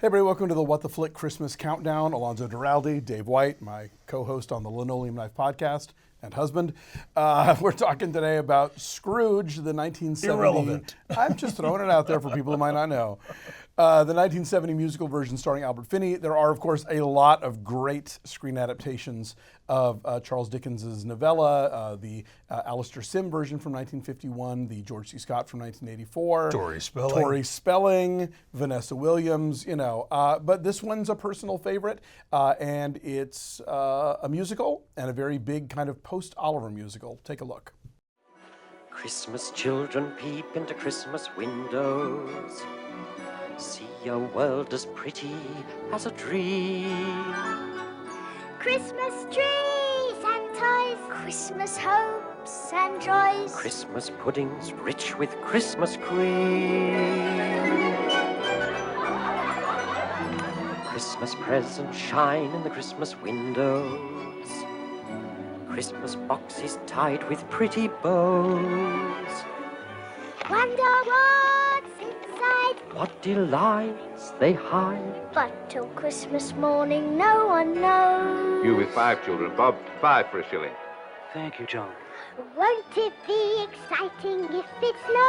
Hey everybody, welcome to the What the Flick Christmas Countdown. Alonso Duralde, Dave White, my co-host on the Linoleum Knife podcast and husband. We're talking today about Scrooge, the 1970... Irrelevant. I'm just throwing it out there for people who might not know. The 1970 musical version starring Albert Finney. There are, of course, a lot of great screen adaptations of Charles Dickens' novella, the Alistair Sim version from 1951, the George C. Scott from 1984. Tori Spelling, Vanessa Williams, you know. But this one's a personal favorite, and it's a musical and a very big kind of post-Oliver musical. Take a look. Christmas children peep into Christmas windows. See a world as pretty as a dream. Christmas trees and toys, Christmas hopes and joys, Christmas puddings rich with Christmas cream. Christmas presents shine in the Christmas windows. Christmas boxes tied with pretty bows. Wonder what's inside, What delights they hide. but till Christmas morning no one knows. You with 5 children. Bob, 5 for a shilling. Thank you, John. Won't it be exciting if it snows?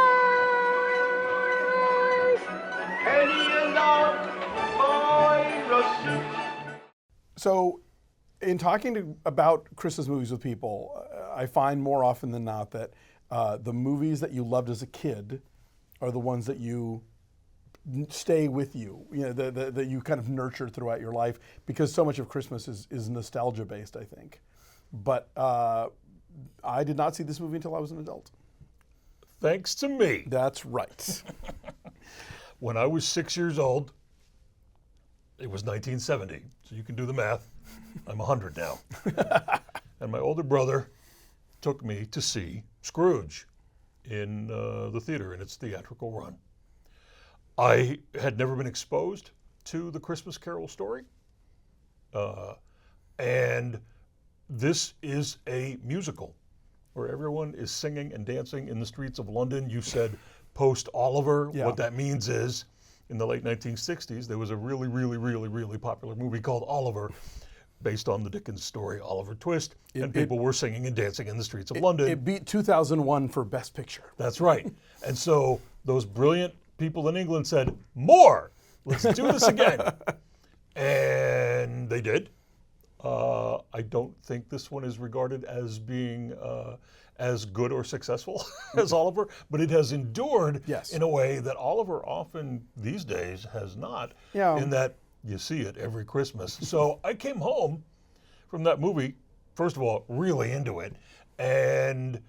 Penny along, So, in talking about Christmas movies with people, I find more often than not that the movies that you loved as a kid are the ones that you stay with you, that you kind of nurture throughout your life, because so much of Christmas is nostalgia based, I think. But I did not see this movie until I was an adult. Thanks to me. That's right. When I was 6 years old, it was 1970, so you can do the math. I'm 100 now. And my older brother took me to see Scrooge in the theater in its theatrical run. I had never been exposed to the Christmas Carol story. And this is a musical where everyone is singing and dancing in the streets of London. You said post-Oliver. Yeah. What that means is, in the late 1960s, there was a really popular movie called Oliver, based on the Dickens story Oliver Twist, and people were singing and dancing in the streets of London. It beat 2001 for Best Picture. That's right. And so those brilliant people in England said, more, let's do this again. And they did. I don't think this one is regarded as being as good or successful as Oliver, but it has endured in a way that Oliver often these days has not, in that you see it every Christmas. So I came home from that movie, first of all, really into it, and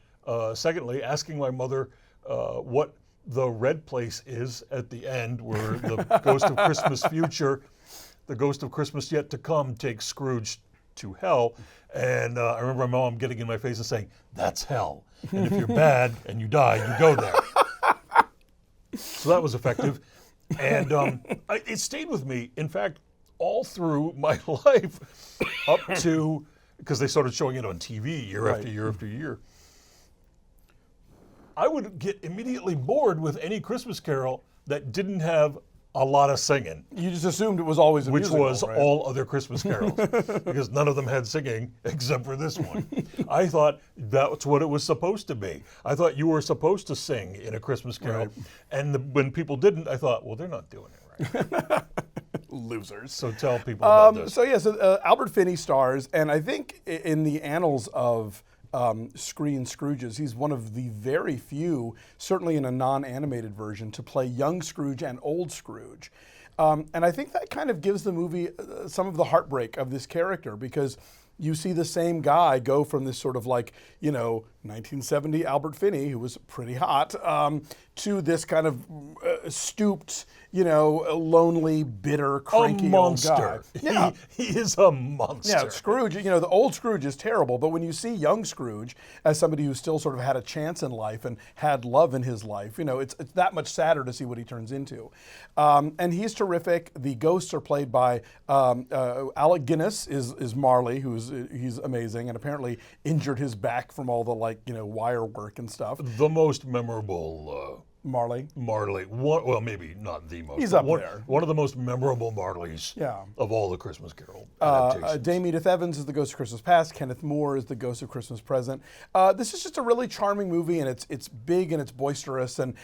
secondly, asking my mother what the red place is at the end, where the ghost of Christmas future, the ghost of Christmas yet to come, takes Scrooge to hell. And I remember my mom getting in my face and saying, "That's hell. And if you're bad and you die, you go there." So that was effective. And it stayed with me, in fact, all through my life, up to, because they started showing it on TV year after year after year. I would get immediately bored with any Christmas Carol that didn't have a lot of singing. You just assumed it was always a musical, which was right? all other Christmas carols, because none of them had singing except for this one. I thought that's what it was supposed to be. I thought you were supposed to sing in a Christmas carol, and when people didn't, I thought, well, they're not doing it right. Losers. So tell people about this. So Albert Finney stars, and I think in the annals of screen Scrooges, he's one of the very few, certainly in a non-animated version, to play young Scrooge and old Scrooge. And I think that kind of gives the movie some of the heartbreak of this character, because you see the same guy go from this sort of 1970 Albert Finney, who was pretty hot, to this kind of stooped, lonely, bitter, cranky old guy. Yeah. He is a monster. Yeah, Scrooge, the old Scrooge is terrible, but when you see young Scrooge as somebody who still sort of had a chance in life and had love in his life, it's that much sadder to see what he turns into. And he's terrific. The ghosts are played by Alec Guinness is Marley, he's amazing, and apparently injured his back from all the wire work and stuff. The most memorable Marley. Marley. Well, maybe not the most. He's up there. One of the most memorable Marleys of all the Christmas Carol adaptations. Dame Edith Evans is the Ghost of Christmas Past. Kenneth More is the Ghost of Christmas Present. This is just a really charming movie, and it's big and it's boisterous. And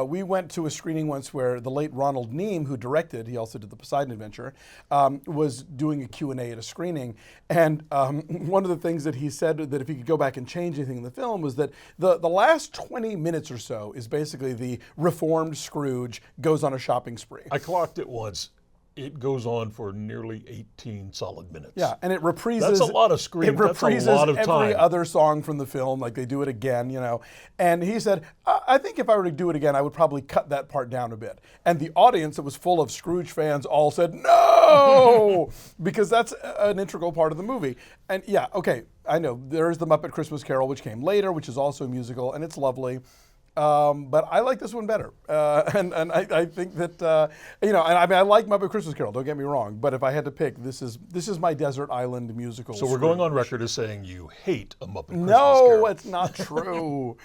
we went to a screening once where the late Ronald Neve, who directed, he also did the Poseidon Adventure, was doing a Q&A at a screening. And one of the things that he said that if he could go back and change anything in the film was that the last 20 minutes or so is basically the reformed Scrooge goes on a shopping spree. I clocked it once. It goes on for nearly 18 solid minutes. Yeah, and it reprises. That's a lot of screen. It reprises That's a lot of time. every other song from the film, like they do it again, you know. And he said, I think if I were to do it again, I would probably cut that part down a bit. And the audience that was full of Scrooge fans all said, no, because that's an integral part of the movie. And yeah, okay, I know, there's The Muppet Christmas Carol, which came later, which is also a musical, and it's lovely. But I like this one better, and I think that you know, and I mean I like Muppet Christmas Carol. Don't get me wrong, but if I had to pick, this is my desert island musical. So we're going on record as saying you hate a Muppet Christmas Carol. No, it's not true.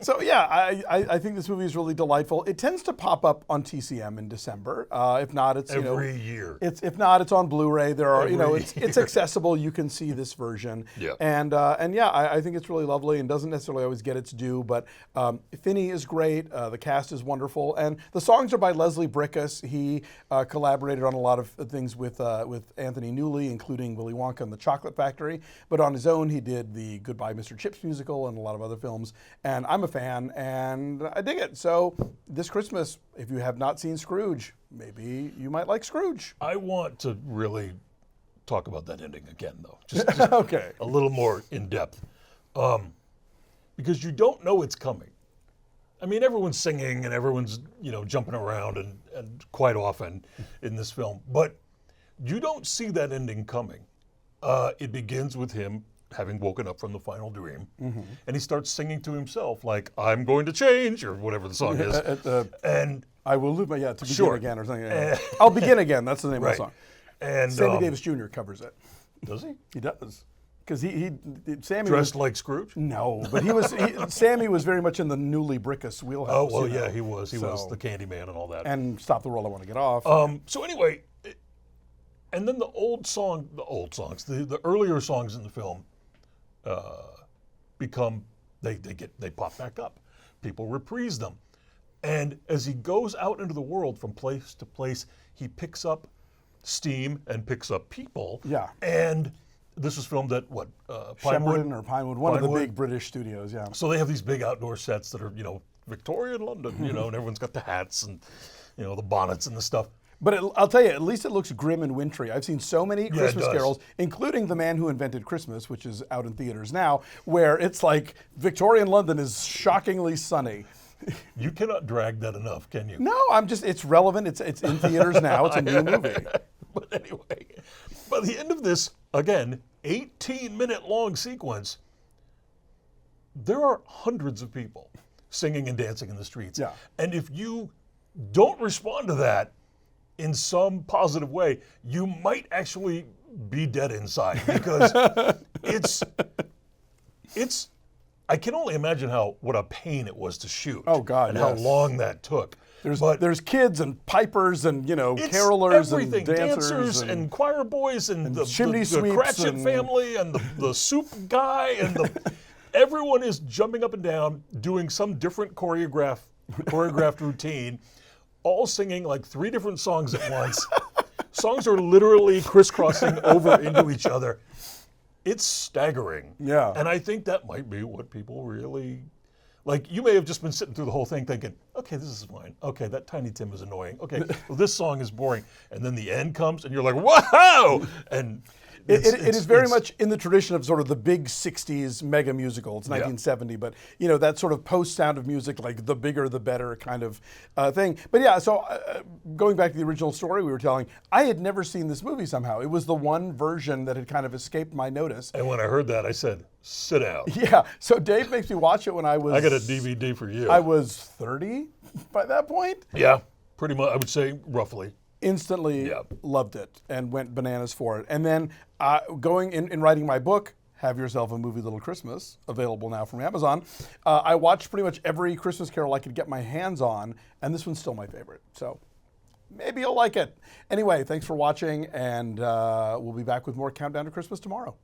So yeah, I think this movie is really delightful. It tends to pop up on TCM in December. If not, it's every year. If not, it's on Blu-ray. There are it's accessible. You can see this version. Yeah. And yeah, I think it's really lovely and doesn't necessarily always get its due, but. Finney is great. The cast is wonderful, and the songs are by Leslie Bricusse. He collaborated on a lot of things with Anthony Newley, including Willy Wonka and the Chocolate Factory. But on his own, he did the Goodbye, Mr. Chips musical and a lot of other films. And I'm a fan, and I dig it. So this Christmas, if you have not seen Scrooge, maybe you might like Scrooge. I want to really talk about that ending again, though. Just okay. A little more in depth. Because you don't know it's coming. I mean, everyone's singing and everyone's, jumping around and quite often in this film, but you don't see that ending coming. It begins with him having woken up from the final dream, and he starts singing to himself like, I'm going to change, or whatever the song is. And I will live my, to begin sure. again or something. I'll begin again, that's the name of the song. And Sammy Davis Jr. covers it. Does he? He does. Because Sammy dressed like Scrooge? No, but Sammy was very much in the Newley Bricusse wheelhouse. Oh well, yeah, he was. He was the Candyman and all that. And Stop the World, I Want to Get Off. So anyway, and then the earlier songs in the film they pop back up. People reprise them, and as he goes out into the world from place to place, he picks up steam and picks up people. Yeah, and. This was filmed at Pinewood, one of the big British studios, yeah. So they have these big outdoor sets that are, Victorian London, and everyone's got the hats and, the bonnets and the stuff. But I'll tell you, at least it looks grim and wintry. I've seen so many Christmas carols, including The Man Who Invented Christmas, which is out in theaters now, where it's like Victorian London is shockingly sunny. You cannot drag that enough, can you? No, it's relevant. It's in theaters now. It's a new movie. But anyway, by the end of this, again, 18-minute long sequence, there are hundreds of people singing and dancing in the streets. Yeah. And if you don't respond to that in some positive way, you might actually be dead inside, because it's I can only imagine what a pain it was to shoot. Oh God, and how long that took. There's kids and pipers and carolers everything. And dancers and choir boys and the chimney sweeps the Crachit family and the soup guy and everyone is jumping up and down doing some different choreographed routine, all singing like 3 different songs at once. Songs are literally crisscrossing over into each other. It's staggering. Yeah. And I think that might be what people really. Like, you may have just been sitting through the whole thing thinking, okay, this is fine. Okay, that Tiny Tim is annoying. Okay, well, this song is boring. And then the end comes, and you're like, wow! And it is very much in the tradition of sort of the big 60s mega musical. It's 1970, but, that sort of post-Sound of Music, like the bigger the better kind of thing. But yeah, so going back to the original story we were telling, I had never seen this movie somehow. It was the one version that had kind of escaped my notice. And when I heard that, I said, sit down. Yeah, so Dave makes me watch it when I was... I got a DVD for you. I was 30 by that point. Yeah, pretty much, I would say roughly. Instantly loved it and went bananas for it. And then going in writing my book, Have Yourself a Movie Little Christmas, available now from Amazon. I watched pretty much every Christmas Carol I could get my hands on, and this one's still my favorite. So maybe you'll like it. Anyway, thanks for watching, and we'll be back with more Countdown to Christmas tomorrow.